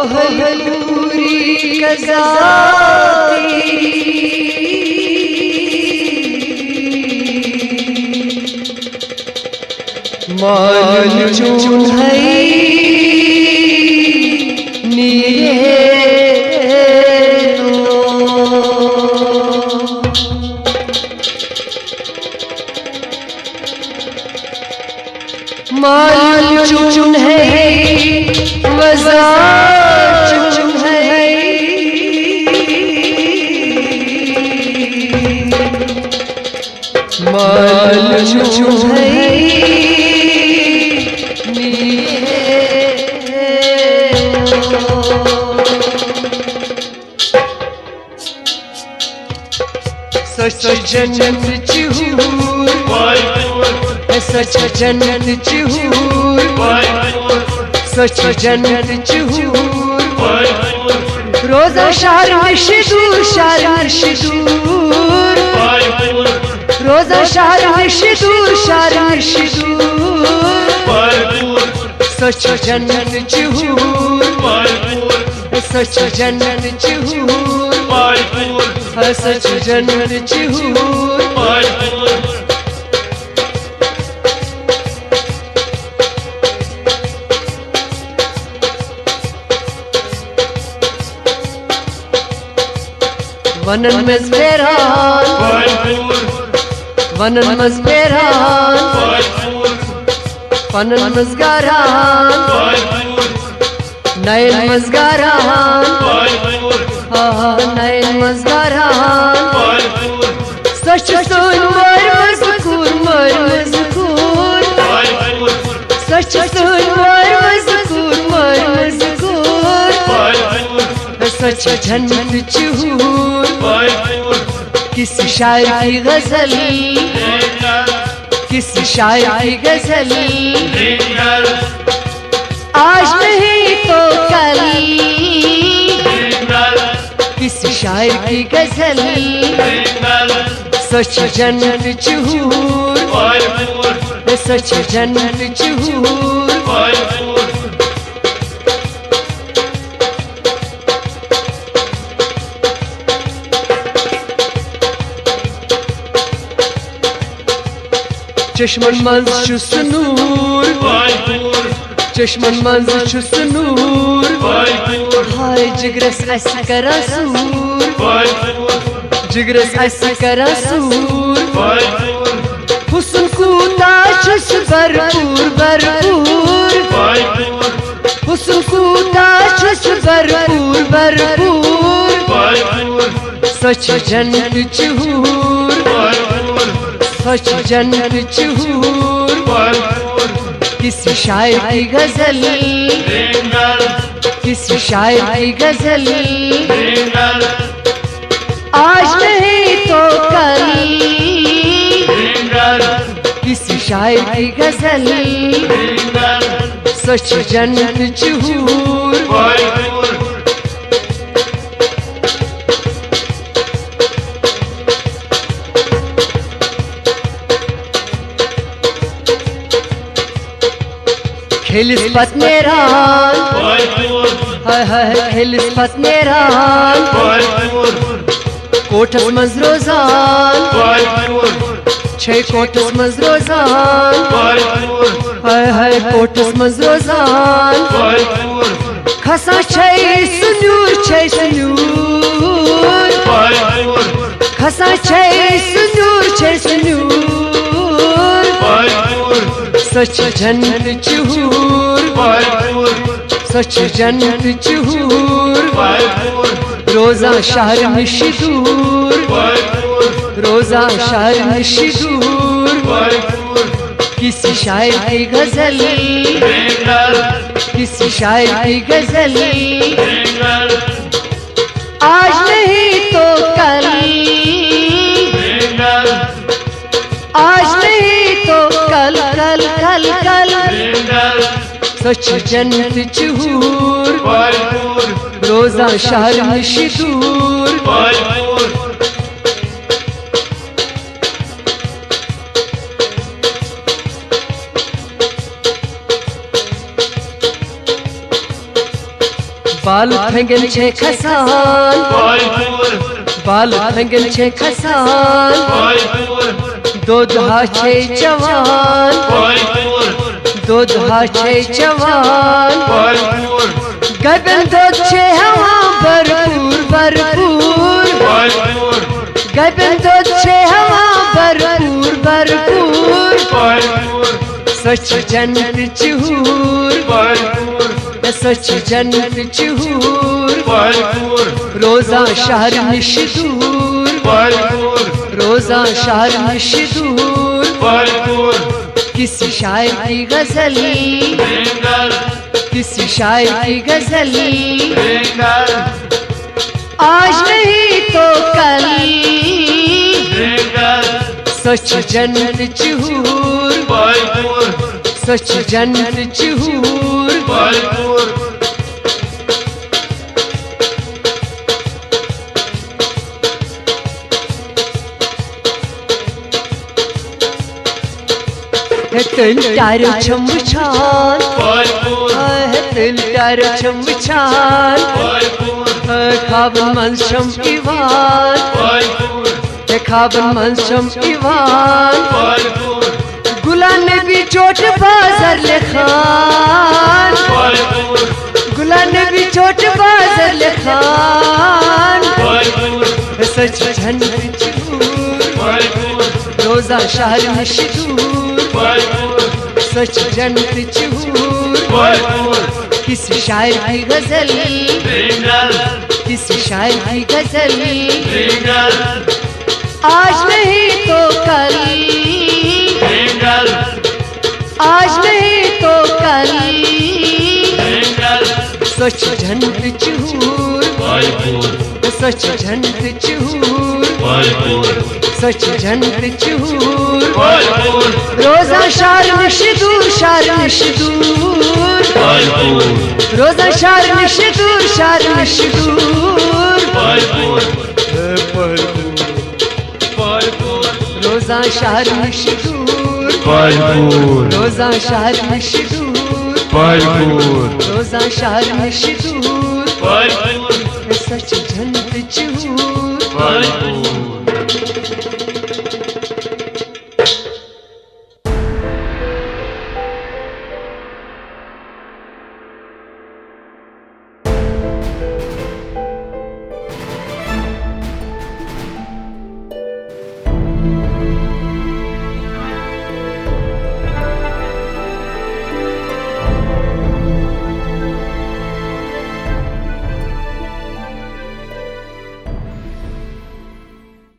कोहलूरी कज़ाती माल चून है नीरे माल चून है वज़ा चून है माल चून है सच जन्नत चूर सच जन्नत चूर सच जन्नत चूर रोज़ा शहर शिदूर शहर शिदूर रोज़ा शहर शिदूर शहर शिदूर सच जन्नत चूर सच जन्नत चूर सच जन्नत चूर वनन मज़बेरान वनन मज़बेरान फनन मज़गारान नयन मज़गारान नयन मज़गारान सच सुन मर मज़कूर सच सुन मर मज़कूर सच जन्नत चूर किसी शायर की गजल किसी शायर की गजल आज नहीं तो कल किसी शायर की गजल सच जन्नत चूर सच जन्नत चूर चश्मन मंज छुस नूर चश्मन मंज छुस नूर हाय जिगरस अस करा सूर जिगरस अस करा सूर हुस्न कूता छुस भरपूर भरपूर हुस्न कूता छुस भरपूर भरपूर सच जन्नत चूर सच जन्नत चूर किसी शायर की गजल किसी शायर की गजल आज नहीं तो कल किसी शायर की गजल सच जन्नत चूर खिलिस पत्नेरान हाय हाय खिलिस पत्नेरान कोठस मज रोजान छे कोठस मज रोजान हाय हाय कोठस मज रोजान खसा छे सुनूर खसा छे सुनूर सच जन्नत चूर सच जन्नत चूर रोज़ा शहर में शिदूर रोज़ा शहर में शिदूर किसी शायर की गजल किसी शायर की गजल आज नहीं तो कल आज नहीं तो कल कल कल कल सच जन्नत चूर रोज़ा शहर में शिदूर बाल थंगन छे खसान बाल थंगन छे खसान दूध हा छे जवान दूध हा छे जवान गगन दूध छे हवा भरपूर भरपूर गगन दूध छे हवा भरपूर भरपूर सच जन्नत चूर सच जन्नत चूर रोजा शहर निश दूर रोजा शहर निश दूर किसी शायर की गजल किसी शायर की गजल आज नहीं तो कल सच जन्नत चूर सच जन्नत चूर तिल तारो छम छान तिल तारो छम छान खाबन मन शम इवान खाबन मन शम इवान गुला ने भी चोट बाजार ले खान गुला ने भी चोट बाजार ले खान सच जन्नत चूर रोजा शहर मशहूर सच जन्नत चूर किसी शायर की गजल किसी शायर की गजल आज नहीं तो कल आज नहीं तो कल सच जन्नत चूर सच जन्नत चूर सच जन्नत चूर रोजा शार निश दूर शार निश दूर रोजा शार निश दूर शार निश दूर रोजा शार निश दूर रोजा शार निश दूर रोजा शार निश दूर सच जन्नत चूर